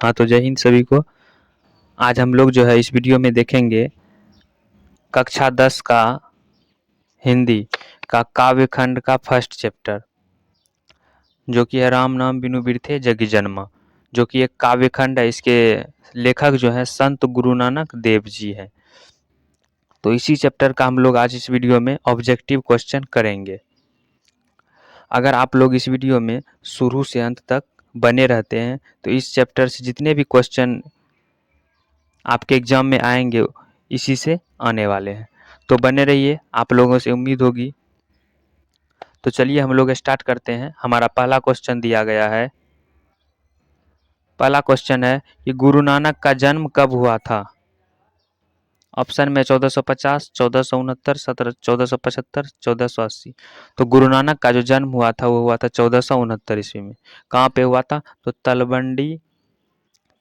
हाँ, तो जय हिंद सभी को। आज हम लोग जो है इस वीडियो में देखेंगे कक्षा 10 का हिंदी का काव्य खंड का फर्स्ट चैप्टर, जो कि है राम नाम बिनु बिरथे जगी जन्मा, जो कि एक काव्य खंड है। इसके लेखक जो है संत गुरु नानक देव जी है। तो इसी चैप्टर का हम लोग आज इस वीडियो में ऑब्जेक्टिव क्वेश्चन करेंगे। अगर आप लोग इस वीडियो में शुरू से अंत तक बने रहते हैं तो इस चैप्टर से जितने भी क्वेश्चन आपके एग्जाम में आएंगे इसी से आने वाले हैं। तो बने रहिए, आप लोगों से उम्मीद होगी। तो चलिए हम लोग स्टार्ट करते हैं। हमारा पहला क्वेश्चन दिया गया है। पहला क्वेश्चन है कि गुरु नानक का जन्म कब हुआ था। ऑप्शन में 1450, 1469, 1475, 1480। तो गुरु नानक का जो जन्म हुआ था वो हुआ था 1469 ईस्वी में। कहाँ पे हुआ था? तो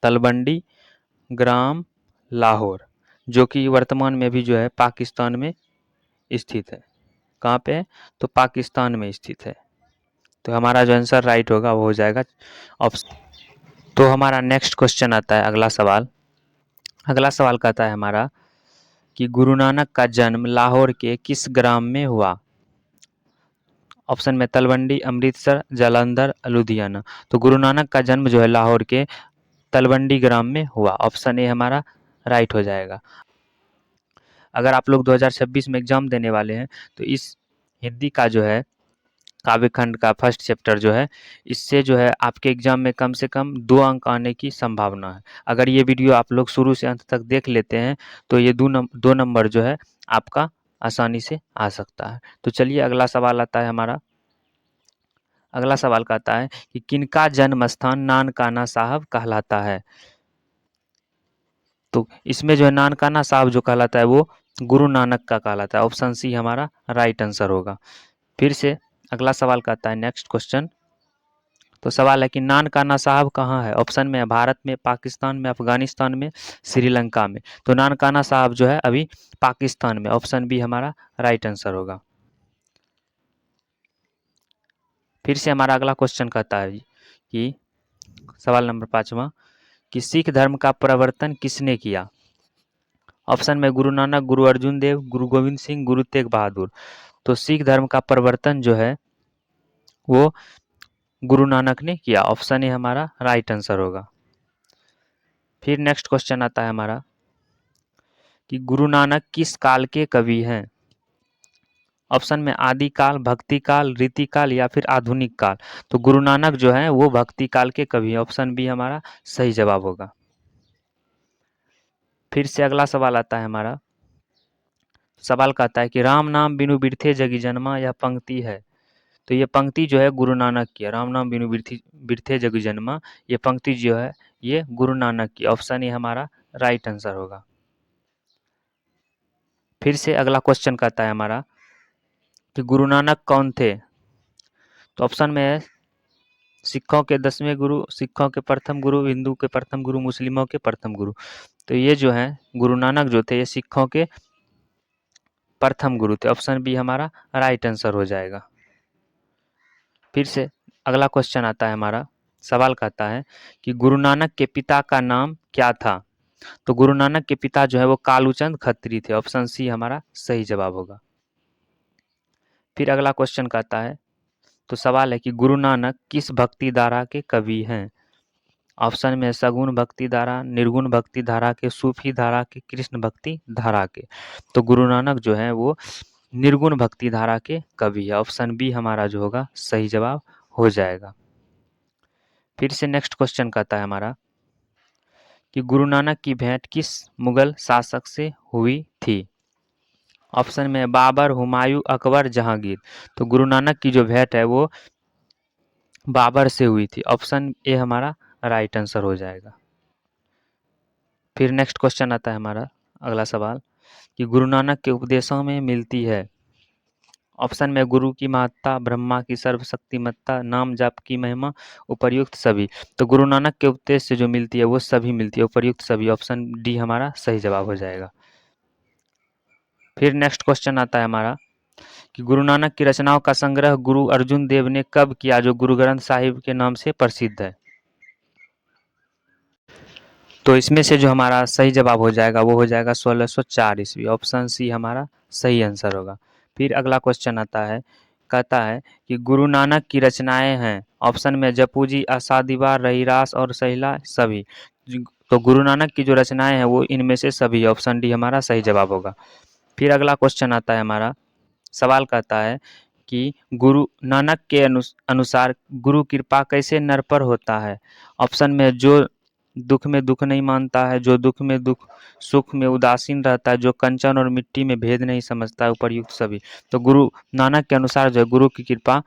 तलवंडी ग्राम लाहौर, जो कि वर्तमान में भी जो है पाकिस्तान में स्थित है। कहाँ पे है? तो पाकिस्तान में स्थित है। तो हमारा जो आंसर राइट होगा वो हो जाएगा ऑप्शन। तो हमारा नेक्स्ट क्वेश्चन आता है, अगला सवाल। अगला सवाल कहता है हमारा कि गुरु नानक का जन्म लाहौर के किस ग्राम में हुआ। ऑप्शन में तलवंडी, अमृतसर, जालंधर, लुधियाना। तो गुरु नानक का जन्म जो है लाहौर के तलवंडी ग्राम में हुआ। ऑप्शन ए हमारा राइट हो जाएगा। अगर आप लोग 2026 में एग्जाम देने वाले हैं तो इस हिंदी का जो है काव्य खंड का फर्स्ट चैप्टर जो है, इससे जो है आपके एग्जाम में कम से कम 2 अंक आने की संभावना है। अगर ये वीडियो आप लोग शुरू से अंत तक देख लेते हैं तो ये 2 नंबर जो है आपका आसानी से आ सकता है। तो चलिए अगला सवाल आता है हमारा। अगला सवाल कहता है कि किनका जन्म स्थान नानकाना साहब कहलाता है। तो इसमें जो है नानकाना साहब जो कहलाता है वो गुरु नानक का कहलाता है। ऑप्शन सी हमारा राइट आंसर होगा। फिर से अगला सवाल कहता है, नेक्स्ट क्वेश्चन। तो सवाल है कि नानकाना साहब कहाँ है। ऑप्शन में है भारत में, पाकिस्तान में, अफगानिस्तान में, श्रीलंका में। तो नानकाना साहब जो है अभी पाकिस्तान में। ऑप्शन बी हमारा राइट आंसर होगा। फिर से हमारा अगला क्वेश्चन कहता है कि सवाल नंबर 5वां कि सिख धर्म का प्रवर्तन किसने किया। ऑप्शन में गुरु नानक, गुरु अर्जुन देव, गुरु गोविंद सिंह, गुरु तेग बहादुर। तो सिख धर्म का प्रवर्तन जो है वो गुरु नानक ने किया। ऑप्शन ए हमारा राइट आंसर होगा। फिर नेक्स्ट क्वेश्चन आता है हमारा कि गुरु नानक किस काल के कवि हैं। ऑप्शन में आदि काल, भक्ति काल, रीति काल या फिर आधुनिक काल। तो गुरु नानक जो है वो भक्ति काल के कवि है। ऑप्शन बी हमारा सही जवाब होगा। फिर से अगला सवाल आता है हमारा। सवाल कहता है कि राम नाम बिनु बिरथे जगी जन्मा, यह पंक्ति है। तो ये पंक्ति जो है गुरु नानक की है। राम नाम बिनु बिरथे जगी जन्मा, ये पंक्ति जो है ये गुरु नानक की। ऑप्शन ए हमारा राइट आंसर होगा। फिर से अगला क्वेश्चन कहता है हमारा कि गुरु नानक कौन थे। तो ऑप्शन में है सिखों के 10वें गुरु, सिखों के प्रथम गुरु, हिंदू के प्रथम गुरु, मुस्लिमों के प्रथम गुरु। तो ये जो है गुरु नानक जो थे ये सिखों के प्रथम गुरु थे। ऑप्शन बी हमारा राइट आंसर हो जाएगा। फिर से अगला क्वेश्चन आता है हमारा। सवाल कहता है कि गुरु नानक के पिता का नाम क्या था। तो गुरु नानक के पिता जो है वो कालूचंद खत्री थे। ऑप्शन सी हमारा सही जवाब होगा। फिर अगला क्वेश्चन कहता है, तो सवाल है कि गुरु नानक किस भक्ति धारा के कवि हैं। ऑप्शन में सगुण भक्ति धारा, निर्गुण भक्ति धारा के, सूफी धारा के, कृष्ण भक्ति धारा के। तो गुरु नानक जो है वो निर्गुण भक्ति धारा के कवि है। ऑप्शन बी हमारा जो होगा सही जवाब हो जाएगा। फिर से नेक्स्ट क्वेश्चन कहता है हमारा कि गुरु नानक की भेंट किस मुगल शासक से हुई थी। ऑप्शन में बाबर, हुमायूं, अकबर, जहांगीर। तो गुरु नानक की जो भेंट है वो बाबर से हुई थी। ऑप्शन ए हमारा राइट आंसर हो जाएगा। फिर नेक्स्ट क्वेश्चन आता है हमारा अगला सवाल कि गुरु नानक के उपदेशों में मिलती है। ऑप्शन में गुरु की महत्ता, ब्रह्मा की सर्वशक्तिमत्ता, नाम जाप की महिमा, उपर्युक्त सभी। तो गुरु नानक के उपदेश से जो मिलती है वो सभी मिलती है, उपर्युक्त सभी। ऑप्शन डी हमारा सही जवाब हो जाएगा। फिर नेक्स्ट क्वेश्चन आता है हमारा कि गुरु नानक की रचनाओं का संग्रह गुरु अर्जुन देव ने कब किया, जो गुरु ग्रंथ साहिब के नाम से प्रसिद्ध है। तो इसमें से जो हमारा सही जवाब हो जाएगा वो हो जाएगा 1604 ईस्वी। ऑप्शन सी हमारा सही आंसर होगा। फिर अगला क्वेश्चन आता है, कहता है कि गुरु नानक की रचनाएं हैं। ऑप्शन में जपूजी, आसादीवार, रहीरास और सहिला सभी। तो गुरु नानक की जो रचनाएं हैं वो इनमें से सभी। ऑप्शन डी हमारा सही जवाब होगा। फिर अगला क्वेश्चन आता है, हमारा सवाल कहता है कि गुरु नानक के अनुसार गुरु कृपा कैसे नर पर होता है। ऑप्शन में जो दुख में दुख नहीं मानता है, जो दुख में दुख, सुख में उदासीन रहता है, जो कंचन और मिट्टी में भेद नहीं समझता है, उपर्युक्त सभी। तो गुरु नानक के अनुसार जो है गुरु की कृपा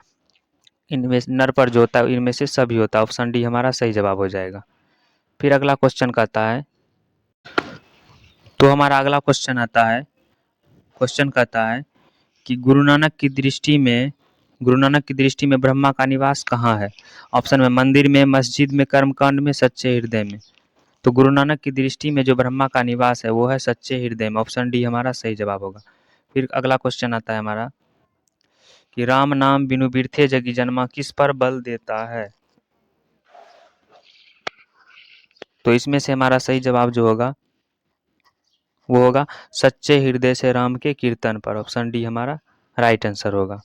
इनमें नर पर जो होता है इनमें से सभी होता है। ऑप्शन डी हमारा सही जवाब हो जाएगा। फिर अगला क्वेश्चन कहता है, तो हमारा अगला क्वेश्चन आता है, क्वेश्चन कहता है कि गुरु नानक की दृष्टि में ब्रह्मा का निवास कहाँ है। ऑप्शन में मंदिर में, मस्जिद में, कर्मकांड में, सच्चे हृदय में। तो गुरु नानक की दृष्टि में जो ब्रह्मा का निवास है वो है सच्चे हृदय में। ऑप्शन डी हमारा सही जवाब होगा। फिर अगला क्वेश्चन आता है हमारा कि राम नाम बिनु बिरथे जगी जन्मा किस पर बल देता है। तो इसमें से हमारा सही जवाब जो होगा वो होगा सच्चे हृदय से राम के कीर्तन पर। ऑप्शन डी हमारा राइट आंसर होगा।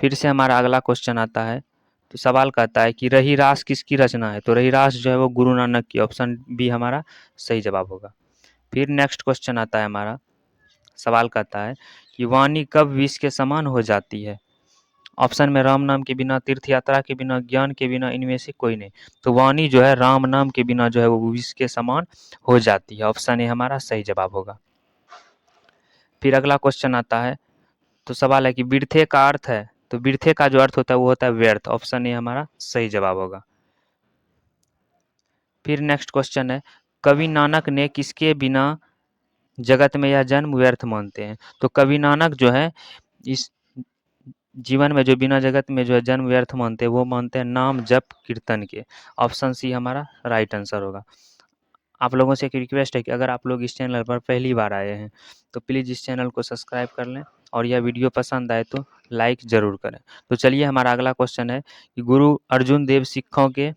फिर से हमारा अगला क्वेश्चन आता है, तो सवाल कहता है कि रहीरास किसकी रचना है। तो रहीरास जो है वो गुरु नानक की। ऑप्शन बी हमारा सही जवाब होगा। फिर नेक्स्ट क्वेश्चन आता है, हमारा सवाल कहता है कि वाणी कब विष के समान हो जाती है। ऑप्शन में राम नाम के बिना, तीर्थ यात्रा के बिना, ज्ञान के बिना, इनमें से कोई नहीं। तो वाणी जो है राम नाम के बिना जो है वो विष के समान हो जाती है। ऑप्शन ए हमारा सही जवाब होगा। फिर अगला क्वेश्चन आता है, तो सवाल है कि बिरथे का अर्थ है। तो बिरथे का जो अर्थ होता है वो होता है व्यर्थ। ऑप्शन ए हमारा सही जवाब होगा। फिर नेक्स्ट क्वेश्चन है, कवि नानक ने किसके बिना जगत में यह जन्म व्यर्थ मानते हैं। तो कवि नानक जो है इस जीवन में जो बिना जगत में जो है जन्म व्यर्थ मानते हैं वो मानते हैं नाम जप कीर्तन के। ऑप्शन सी हमारा राइट आंसर होगा। आप लोगों से एक रिक्वेस्ट है कि अगर आप लोग इस चैनल पर पहली बार आए हैं तो प्लीज़ इस चैनल को सब्सक्राइब कर लें और यह वीडियो पसंद आए तो लाइक ज़रूर करें। तो चलिए हमारा अगला क्वेश्चन है कि गुरु अर्जुन देव सिखों के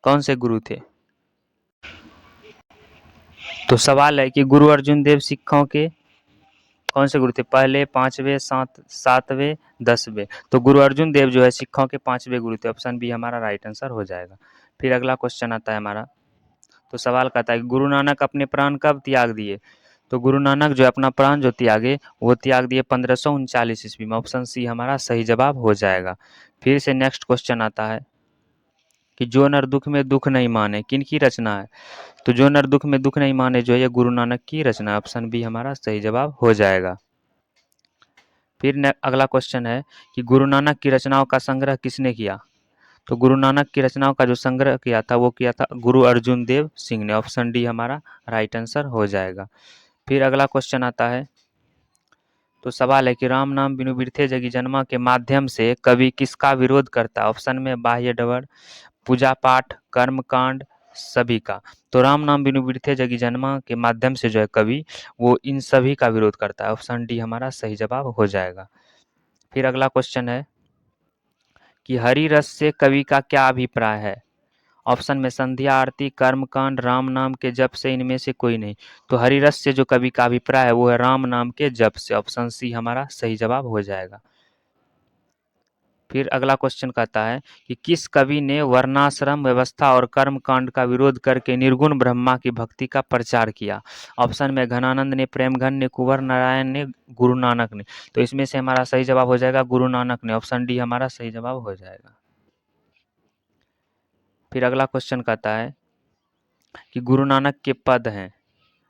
कौन से गुरु थे। तो सवाल है कि गुरु अर्जुन देव सिखों के कौन से गुरु थे, पहले, पांचवें, सातवें, 10वें। तो गुरु अर्जुन देव जो है सिखों के 5वें गुरु थे। ऑप्शन बी हमारा राइट आंसर हो जाएगा। फिर अगला क्वेश्चन आता है हमारा, तो सवाल कहता है कि गुरु नानक अपने प्राण कब त्याग दिए। तो गुरु नानक जो अपना प्राण जो त्यागे वो त्याग दिए 1539 ईस्वी में। ऑप्शन सी हमारा सही जवाब हो जाएगा। फिर से नेक्स्ट क्वेश्चन आता है कि जो नर दुख में दुख नहीं माने किनकी रचना है। तो जो नर दुख में दुख नहीं माने जो है ये गुरु नानक की रचना है। ऑप्शन बी हमारा सही जवाब हो जाएगा। फिर अगला क्वेश्चन है कि गुरु नानक की रचनाओं का संग्रह किसने किया। तो गुरु नानक की रचनाओं का जो संग्रह किया था वो किया था गुरु अर्जुन देव सिंह ने। ऑप्शन डी हमारा राइट आंसर हो जाएगा। फिर अगला क्वेश्चन आता है, तो सवाल है कि राम नाम बिनु बिरथे जगी जन्मा के माध्यम से कवि किसका विरोध करता है। ऑप्शन में बाह्य डवर, पूजा पाठ, कर्म कांड, सभी का। तो राम नाम बिनु बिरथे जगी जन्मा के माध्यम से जो है कवि वो इन सभी का विरोध करता है। ऑप्शन डी हमारा सही जवाब हो जाएगा। फिर अगला क्वेश्चन है कि हरि रस से कवि का क्या अभिप्राय है। ऑप्शन में संध्या आरती, कर्मकांड, राम नाम के जप से, इनमें से कोई नहीं। तो हरि रस से जो कवि का अभिप्राय है वो है राम नाम के जप से। ऑप्शन सी हमारा सही जवाब हो जाएगा। फिर अगला क्वेश्चन कहता है कि किस कवि ने वर्णाश्रम व्यवस्था और कर्म कांड का विरोध करके निर्गुण ब्रह्मा की भक्ति का प्रचार किया। ऑप्शन में घनानंद ने, प्रेमघन ने, कुंवर नारायण ने, गुरु नानक ने। तो इसमें से हमारा सही जवाब हो जाएगा गुरु नानक ने। ऑप्शन डी हमारा सही जवाब हो जाएगा। फिर अगला क्वेश्चन कहता है कि गुरु नानक के पद हैं,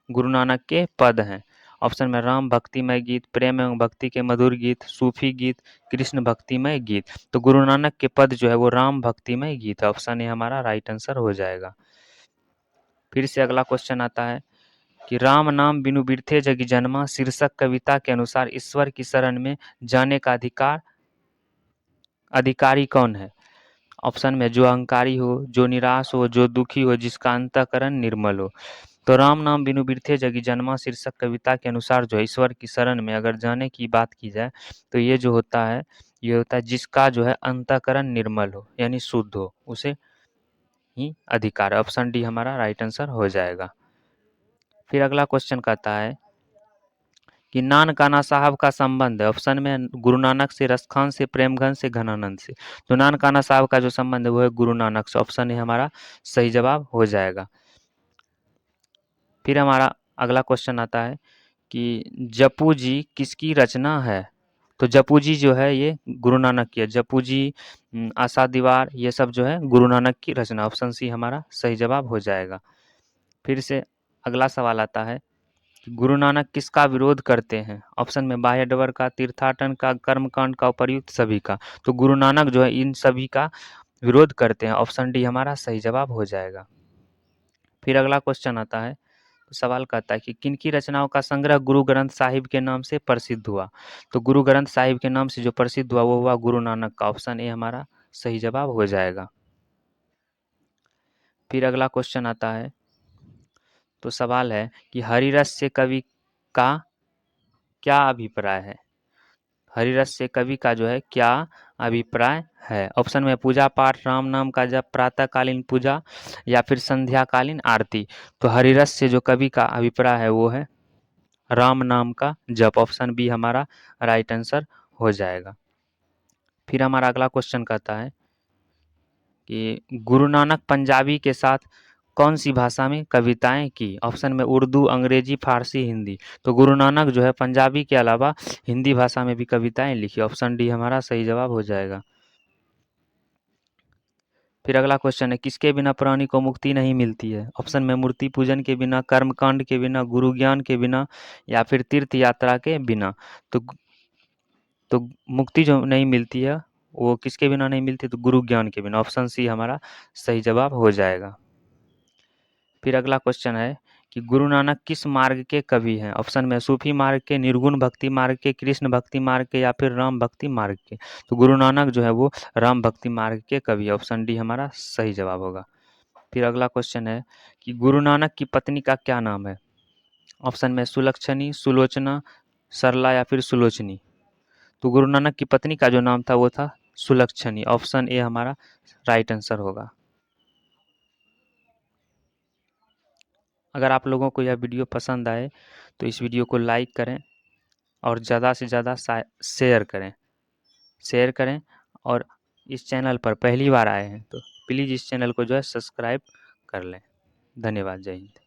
गुरु नानक के पद हैं। ऑप्शन में राम भक्तिमय गीत, प्रेम एवं भक्ति के मधुर गीत, सूफी गीत, कृष्ण भक्तिमय गीत। तो गुरु नानक के पद जो है वो राम भक्तिमय गीत है। ऑप्शन ए हमारा राइट आंसर हो जाएगा। फिर से अगला क्वेश्चन आता है कि राम नाम बिनु बिरथे जगी जन्मा शीर्षक कविता के अनुसार ईश्वर की शरण में जाने का अधिकारी कौन है। ऑप्शन में जो अहंकारी हो, जो निराश हो, जो दुखी हो, जिसका अंतःकरण निर्मल हो। तो राम नाम बिनु बिरथे जगी जन्मा शीर्षक कविता के अनुसार जो है ईश्वर की शरण में अगर जाने की बात की जाए तो ये जो होता है ये होता है जिसका जो है अंतःकरण निर्मल हो यानी शुद्ध हो, उसे ही अधिकार है। ऑप्शन डी हमारा राइट आंसर हो जाएगा। फिर अगला क्वेश्चन कहता है कि नानकाना साहब का संबंध है, ऑप्शन में गुरु नानक से, रसखान से, प्रेमगंज से, घनानंद से। तो नानकाना साहब का जो संबंध है वो है गुरु नानक से। ऑप्शन ए हमारा सही जवाब हो जाएगा। फिर हमारा अगला क्वेश्चन आता है कि जपू जी किसकी रचना है। तो जपू जी जो है ये गुरु नानक की है। जपू जी, आशा दीवार, ये सब जो है गुरु नानक की रचना। ऑप्शन सी हमारा सही जवाब हो जाएगा। फिर से अगला सवाल आता है, गुरु नानक किसका विरोध करते हैं। ऑप्शन में बाह्य डबर का, तीर्थाटन का, कर्मकांड का, उपर्युक्त सभी का। तो गुरु नानक जो है इन सभी का विरोध करते हैं। ऑप्शन डी हमारा सही जवाब हो जाएगा। फिर अगला क्वेश्चन आता है, तो सवाल कहता है कि किनकी रचनाओं का संग्रह गुरु ग्रंथ साहिब के नाम से प्रसिद्ध हुआ। तो गुरु ग्रंथ साहिब के नाम से जो प्रसिद्ध हुआ वो हुआ गुरु नानक का। ऑप्शन ए हमारा सही जवाब हो जाएगा। फिर अगला क्वेश्चन आता है, तो सवाल है कि हरिरस से कवि का क्या अभिप्राय है। हरिरस से कवि का जो है क्या अभिप्राय है। ऑप्शन में पूजा पाठ, राम नाम का जप, प्रातःकालीन पूजा या फिर संध्याकालीन आरती। तो हरिरस से जो कवि का अभिप्राय है वो है राम नाम का जप। ऑप्शन बी हमारा राइट आंसर हो जाएगा। फिर हमारा अगला क्वेश्चन कहता है कि गुरु नानक पंजाबी के साथ कौन सी भाषा में कविताएं की। ऑप्शन में उर्दू, अंग्रेजी, फारसी, हिंदी। तो गुरु नानक जो है पंजाबी के अलावा हिंदी भाषा में भी कविताएं लिखी। ऑप्शन डी हमारा सही जवाब हो जाएगा। फिर अगला क्वेश्चन है, किसके बिना प्राणी को मुक्ति नहीं मिलती है। ऑप्शन में मूर्ति पूजन के बिना, कर्मकांड के बिना, गुरु ज्ञान के बिना या फिर तीर्थ यात्रा के बिना। तो तो मुक्ति जो नहीं मिलती है वो किसके बिना नहीं मिलती, तो गुरु ज्ञान के बिना। ऑप्शन सी हमारा सही जवाब हो जाएगा। फिर अगला क्वेश्चन है कि गुरु नानक किस मार्ग के कवि हैं। ऑप्शन में सूफी मार्ग के, निर्गुण भक्ति मार्ग के, कृष्ण भक्ति मार्ग के या फिर राम भक्ति मार्ग के। तो गुरु नानक जो है वो राम भक्ति मार्ग के कवि है। ऑप्शन डी हमारा सही जवाब होगा। फिर अगला क्वेश्चन है कि गुरु नानक की पत्नी का क्या नाम है। ऑप्शन में सुलक्षणी, सुलोचना, सरला या फिर सुलोचनी। तो गुरु नानक की पत्नी का जो नाम था वो था सुलक्षणी। ऑप्शन ए हमारा राइट आंसर होगा। अगर आप लोगों को यह वीडियो पसंद आए तो इस वीडियो को लाइक करें और ज़्यादा से ज़्यादा शेयर करें और इस चैनल पर पहली बार आए हैं तो प्लीज़ इस चैनल को जो है सब्सक्राइब कर लें। धन्यवाद। जय हिंद।